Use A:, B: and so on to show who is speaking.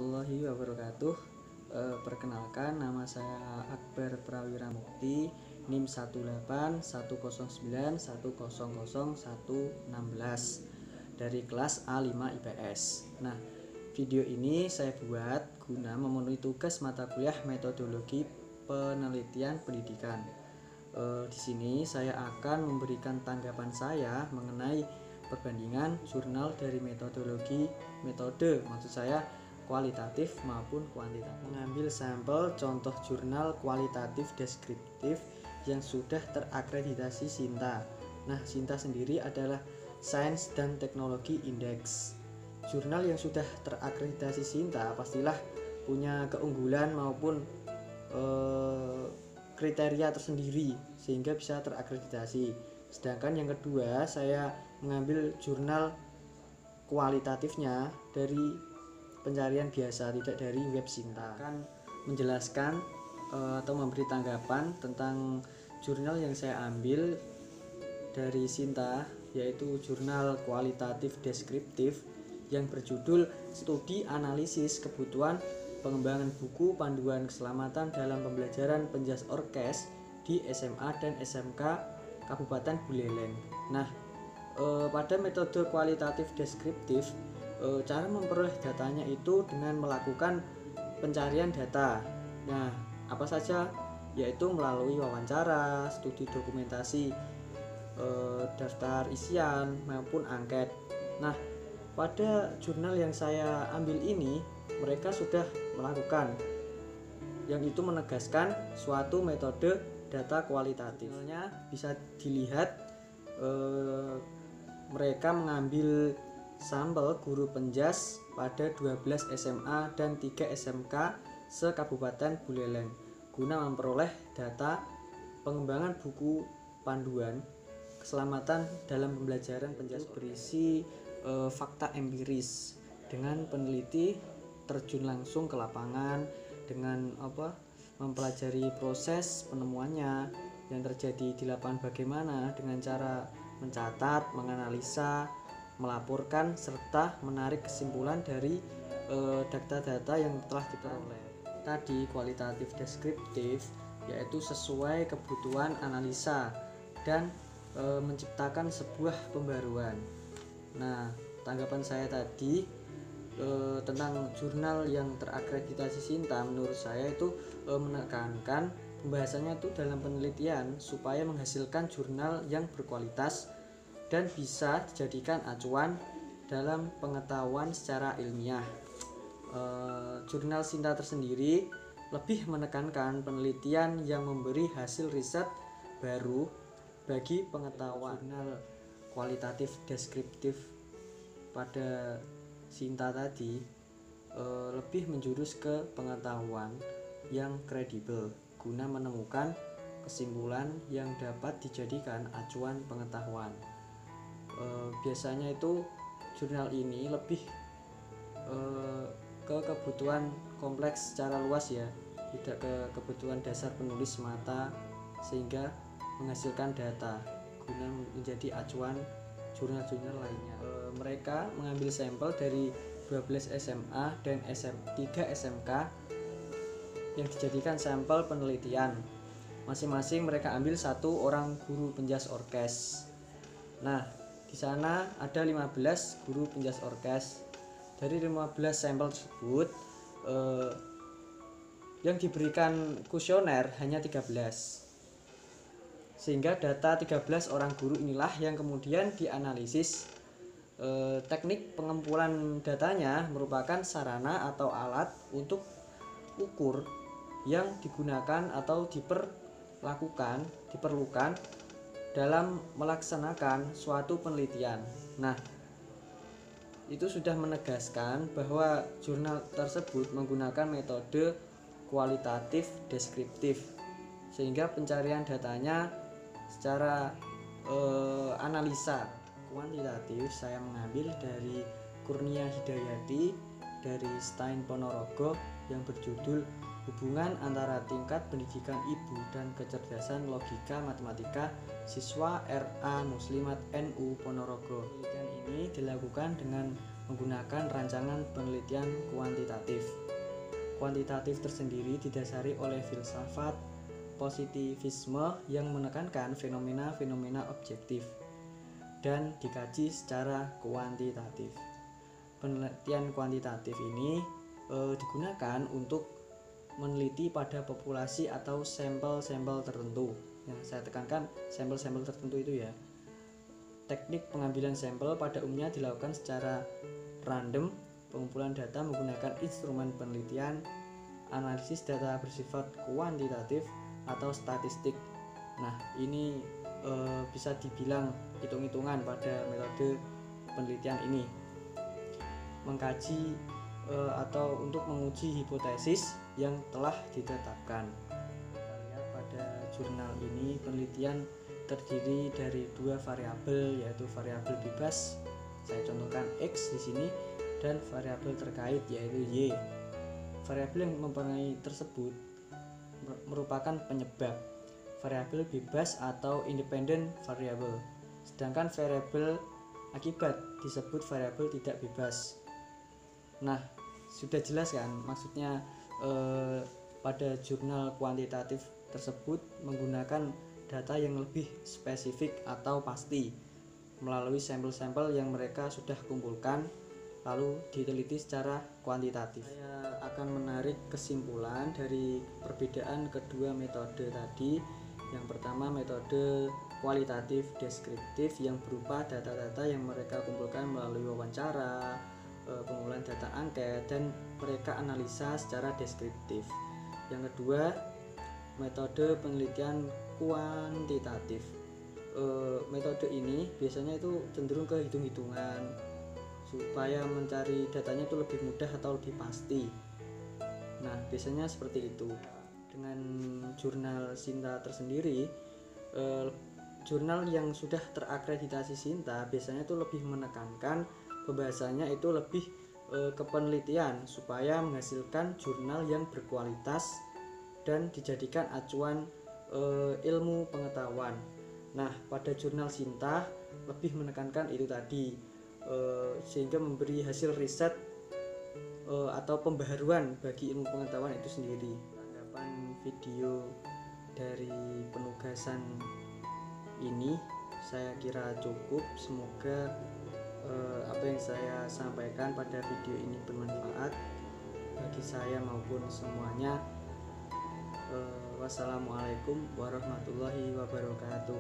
A: warahmatullahi wabarakatuh. Perkenalkan, nama saya Akbar Prawira Mukti, NIM 18191000116 dari kelas A5 IPS. Nah, video ini saya buat guna memenuhi tugas mata kuliah metodologi penelitian pendidikan. Di sini saya akan memberikan tanggapan saya mengenai perbandingan jurnal dari metode maksud saya kualitatif maupun kuantitatif. Mengambil sampel contoh jurnal kualitatif deskriptif yang sudah terakreditasi SINTA. Nah, SINTA sendiri adalah Sains dan Teknologi Index. Jurnal yang sudah terakreditasi SINTA pastilah punya keunggulan maupun kriteria tersendiri sehingga bisa terakreditasi. Sedangkan yang kedua, saya mengambil jurnal kualitatifnya dari pencarian biasa, tidak dari web SINTA. Akan menjelaskan atau memberi tanggapan tentang jurnal yang saya ambil dari SINTA, yaitu jurnal kualitatif deskriptif yang berjudul Studi Analisis Kebutuhan Pengembangan Buku Panduan Keselamatan dalam Pembelajaran Penjas Orkes di SMA dan SMK Kabupaten Buleleng. Nah, pada metode kualitatif deskriptif, cara memperoleh datanya itu dengan melakukan pencarian data. Nah, apa saja? Yaitu melalui wawancara, studi dokumentasi, daftar isian maupun angket. Nah, pada jurnal yang saya ambil ini, mereka sudah melakukan, yang itu menegaskan suatu metode data kualitatifnya. Bisa dilihat mereka mengambil sampel guru penjas pada 12 SMA dan 3 SMK se-Kabupaten Buleleng guna memperoleh data pengembangan buku panduan keselamatan dalam pembelajaran penjas. Berisi fakta empiris dengan peneliti terjun langsung ke lapangan dengan mempelajari proses penemuannya yang terjadi di lapangan, bagaimana dengan cara mencatat, menganalisa, melaporkan, serta menarik kesimpulan dari data-data yang telah diperoleh. Tadi kualitatif deskriptif yaitu sesuai kebutuhan analisa dan menciptakan sebuah pembaruan. Nah, tanggapan saya tadi tentang jurnal yang terakreditasi SINTA, menurut saya itu menekankan pembahasannya itu dalam penelitian supaya menghasilkan jurnal yang berkualitas dan bisa dijadikan acuan dalam pengetahuan secara ilmiah. Jurnal SINTA tersendiri lebih menekankan penelitian yang memberi hasil riset baru bagi pengetahuan. Jurnal kualitatif deskriptif pada SINTA tadi lebih menjurus ke pengetahuan yang kredibel guna menemukan kesimpulan yang dapat dijadikan acuan pengetahuan. Biasanya itu jurnal ini lebih ke kebutuhan kompleks secara luas ya, tidak ke kebutuhan dasar penulis semata, sehingga menghasilkan data guna menjadi acuan jurnal-jurnal lainnya. Mereka mengambil sampel dari 12 SMA dan 3 SMK yang dijadikan sampel penelitian. Masing-masing mereka ambil 1 orang guru penjas orkes. Nah, di sana ada 15 guru penjas orkes. Dari 15 sampel tersebut yang diberikan kuesioner hanya 13. Sehingga data 13 orang guru inilah yang kemudian dianalisis. Teknik pengumpulan datanya merupakan sarana atau alat untuk ukur yang digunakan atau diperlukan dalam melaksanakan suatu penelitian. Nah, itu sudah menegaskan bahwa jurnal tersebut menggunakan metode kualitatif deskriptif, sehingga pencarian datanya secara analisa kuantitatif saya mengambil dari Kurnia Hidayati dari STAIN Ponorogo yang berjudul Hubungan Antara Tingkat Pendidikan Ibu dan Kecerdasan Logika Matematika Siswa RA Muslimat NU Ponorogo. Penelitian ini dilakukan dengan menggunakan rancangan penelitian kuantitatif. Kuantitatif tersendiri didasari oleh filsafat positivisme yang menekankan fenomena-fenomena objektif dan dikaji secara kuantitatif. Penelitian kuantitatif ini digunakan untuk meneliti pada populasi atau sampel-sampel tertentu. Yang saya tekankan sampel-sampel tertentu itu ya. Teknik pengambilan sampel pada umumnya dilakukan secara random. Pengumpulan data menggunakan instrumen penelitian, analisis data bersifat kuantitatif atau statistik. Nah, ini bisa dibilang hitung-hitungan pada metode penelitian ini. Mengkaji atau untuk menguji hipotesis yang telah ditetapkan. Kita lihat pada jurnal ini penelitian terdiri dari dua variabel, yaitu variabel bebas, saya contohkan X di sini, dan variabel terkait yaitu Y. Variabel yang mempengaruhi tersebut merupakan penyebab, variabel bebas atau independent variable. Sedangkan variabel akibat disebut variabel tidak bebas. Nah, sudah jelas kan maksudnya pada jurnal kuantitatif tersebut menggunakan data yang lebih spesifik atau pasti melalui sampel-sampel yang mereka sudah kumpulkan lalu diteliti secara kuantitatif. Saya akan menarik kesimpulan dari perbedaan kedua metode tadi. Yang pertama metode kualitatif deskriptif yang berupa data-data yang mereka kumpulkan melalui wawancara, pengumpulan data angket, dan mereka analisa secara deskriptif. Yang kedua metode penelitian kuantitatif. Metode ini biasanya itu cenderung ke hitung-hitungan supaya mencari datanya itu lebih mudah atau lebih pasti. Nah, biasanya seperti itu. Dengan jurnal SINTA tersendiri, jurnal yang sudah terakreditasi SINTA biasanya itu lebih menekankan pembahasannya itu lebih ke penelitian supaya menghasilkan jurnal yang berkualitas dan dijadikan acuan ilmu pengetahuan. Nah, pada jurnal SINTA lebih menekankan itu tadi, sehingga memberi hasil riset atau pembaharuan bagi ilmu pengetahuan itu sendiri. Tanggapan video dari penugasan ini saya kira cukup. Semoga apa yang saya sampaikan pada video ini bermanfaat bagi saya maupun semuanya. Wassalamualaikum warahmatullahi wabarakatuh.